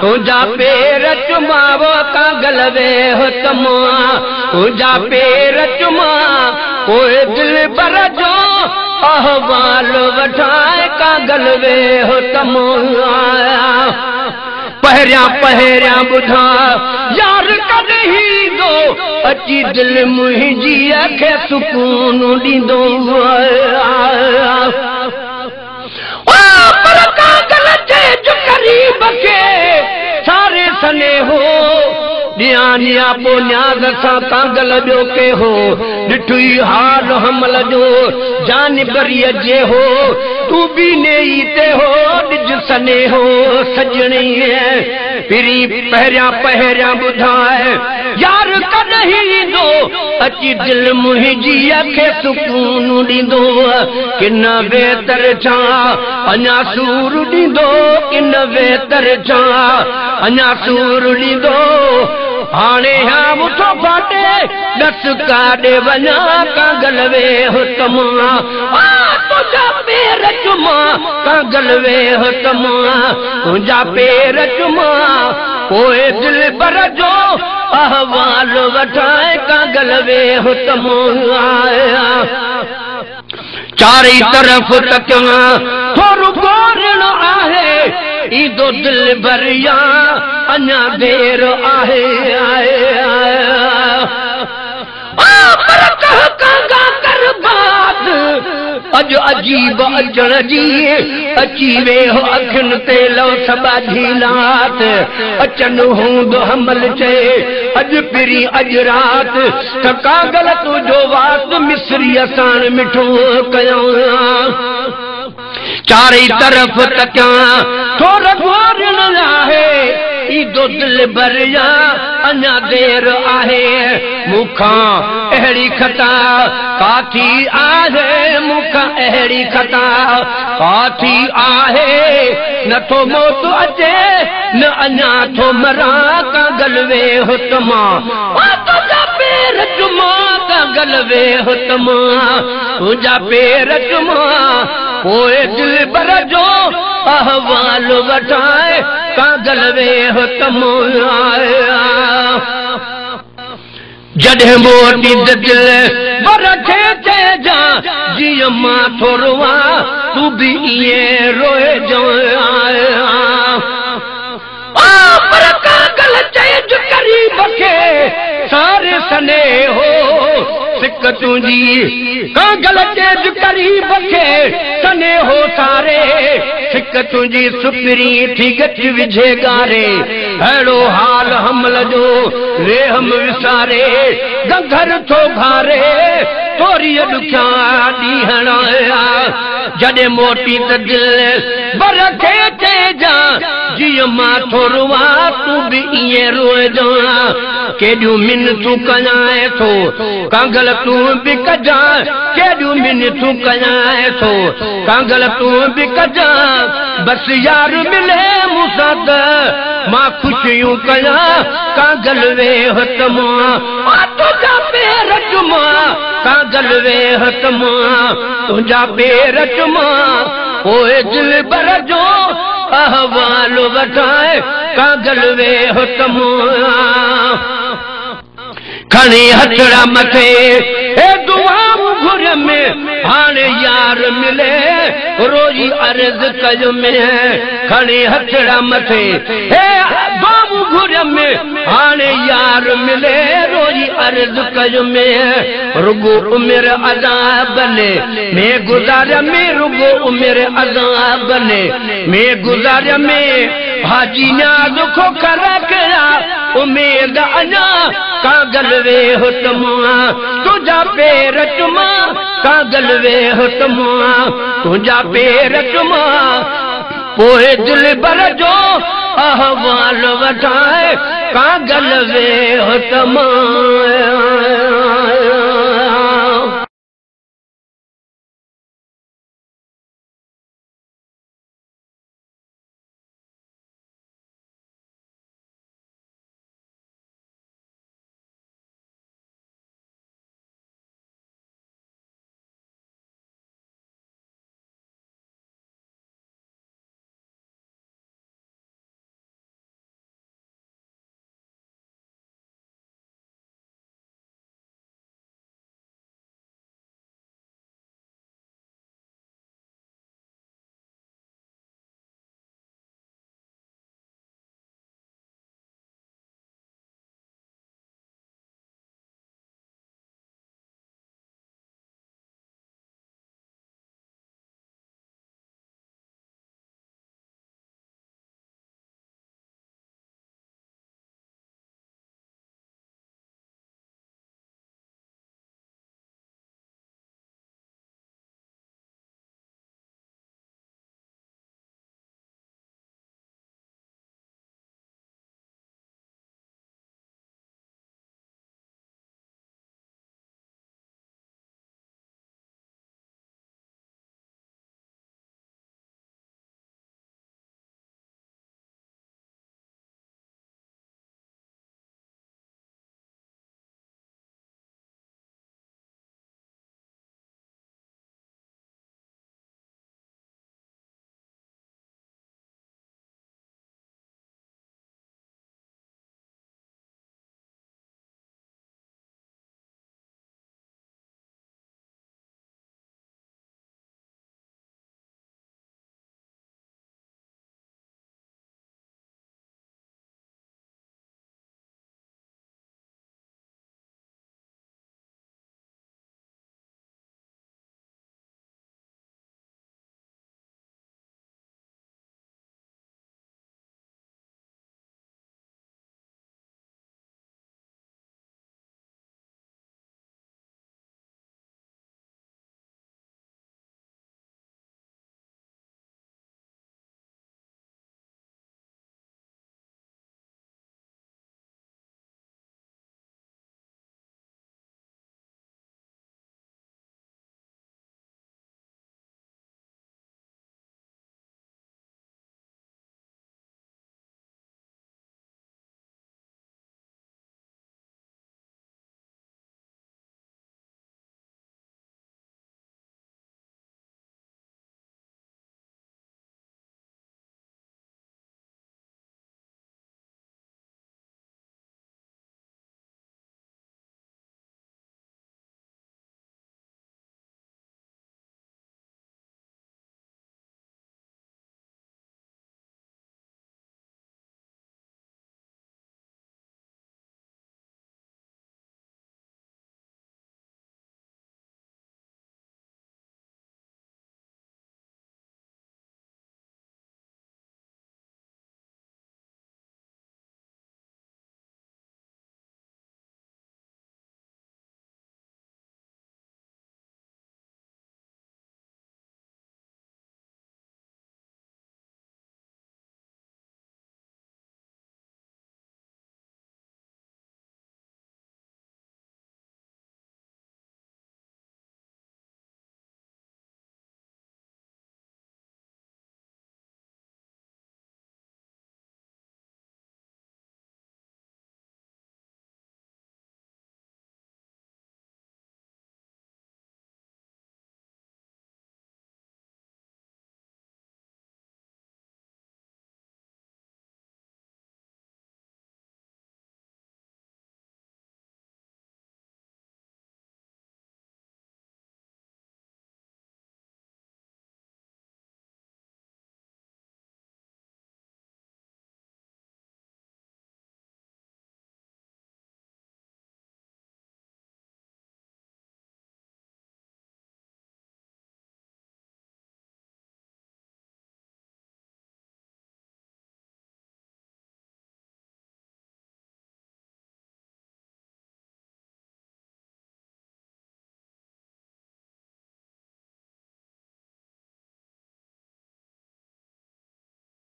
तुझा पेर चुमा वो कागल वे हो तमा तुझा पेर चुमा कोई दिल बर जो अहवाल वठाए कागल वे हो तमा पहरिया पहरिया बुधा यार कदही दो अची दिल मुंहिंजी खे सुकून ॾींदो पर कागल जे जो करीब खे सारे सने हो ॾियानिया पो न्याज़ सां कागल ॿियो के हो ॾिठुई हाल हमल जो जानबरीअ जे हो तू भी नेई ते हो ॾिज सने हो सजणी पिरी पहरिया पहरिया ॿुधाए यार कॾहिं ईंदो अची दिल मुंहिंजी खे सुकून ॾींदो किन बेतर छा अञा सूर ॾींदो किन बेतर छा अञा सूर ॾींदो हाणे हा मुठो फाटे दस काॾे वञा कागल वे हो तमा तुझा पेर चुमा कागल वे हो तमा तुझा पेर चुमा पोइ दिल बर जो अहवाल वठाए कागल वे हो तमा चारी तरफ तकिया थोरो गोरण आहे ईंदो दिल भरिया अञा देर आहे पर कह कांगा कर बात अज अजीब अचण जी अची वेहो अखियुनि ते लो सबाजी लात अचन हूंदो हमल चए अज पिरी अज रात त कागल तुंहिंजो वात मिस्रीअ साण मिठो कयूं चारे तरफ तकिया थोरो गोरण आहे ईंदो दिल भरिया अञा देर आहे मूंखां अहिड़ी खता काथी आहे मूंखां अहिड़ी खता काथी आहे नथो मौत अचे न अञा थो मरां कागल वे हो तमा तुंहिंजा पेर चुमा कागल वे हो तमा तुंहिंजा पेर चुमा पोइ दिल बर जो अहवाल वठाए कागल वे हो तमा जॾहिं मोटी दिल बर खे चइजा जीअं मां थो रोआ तूं बि ईअं रोए पर कागल चइज करीब खे सारे सने हो सिक तुंहिंजी कागल चइज करीब खे सने हो सारे सिक तुंहिंजी सुपिरी थी गच विझे गारे अहिड़ो हाल हमल जो रेहम विसारे गंघर थो घारे तोरी ॾुखिया ॾींहण जॾहिं मोटी त दिल बर खे चइजा जीअं मां थो रोआ तूं बि ईअं रोएजा केॾियूं मिनतूं कयां थो कागल तूं बि कजां केॾियूं मिनतूं कयां थो कागल तूं बि कजां बस यार मिले मूंसां त मां ख़ुशियूं कयां कागल वे हो तमा तुंहिंजा पेर चुमा कागल वे हो तमा तुंहिंजा पेर चुमा पोइ दिल बर जो अहवाल वठाए कागल वे हो तमा खणी हथड़ा मथे ए दुआऊं घुर में हाणे यार मिले रोई अर्ज कयो में खणी हथड़ा मथे ए दुआऊं घुर में हाणे यार मिले रोई अर्ज कयो में रुगो उमिर अज़ाब ने में गुज़ार में रुगो उमिर अज़ाब ने में गुज़ार में भाजी न्याज़ खो कर कया उम्मीद अञा कागल वे हो तमा तुंहिंजा पेर चुमा कागल वे हो तमा तुंहिंजा पेर चुमा पोइ दिल बर जो अहवाल वठाए कागल वे हो तमा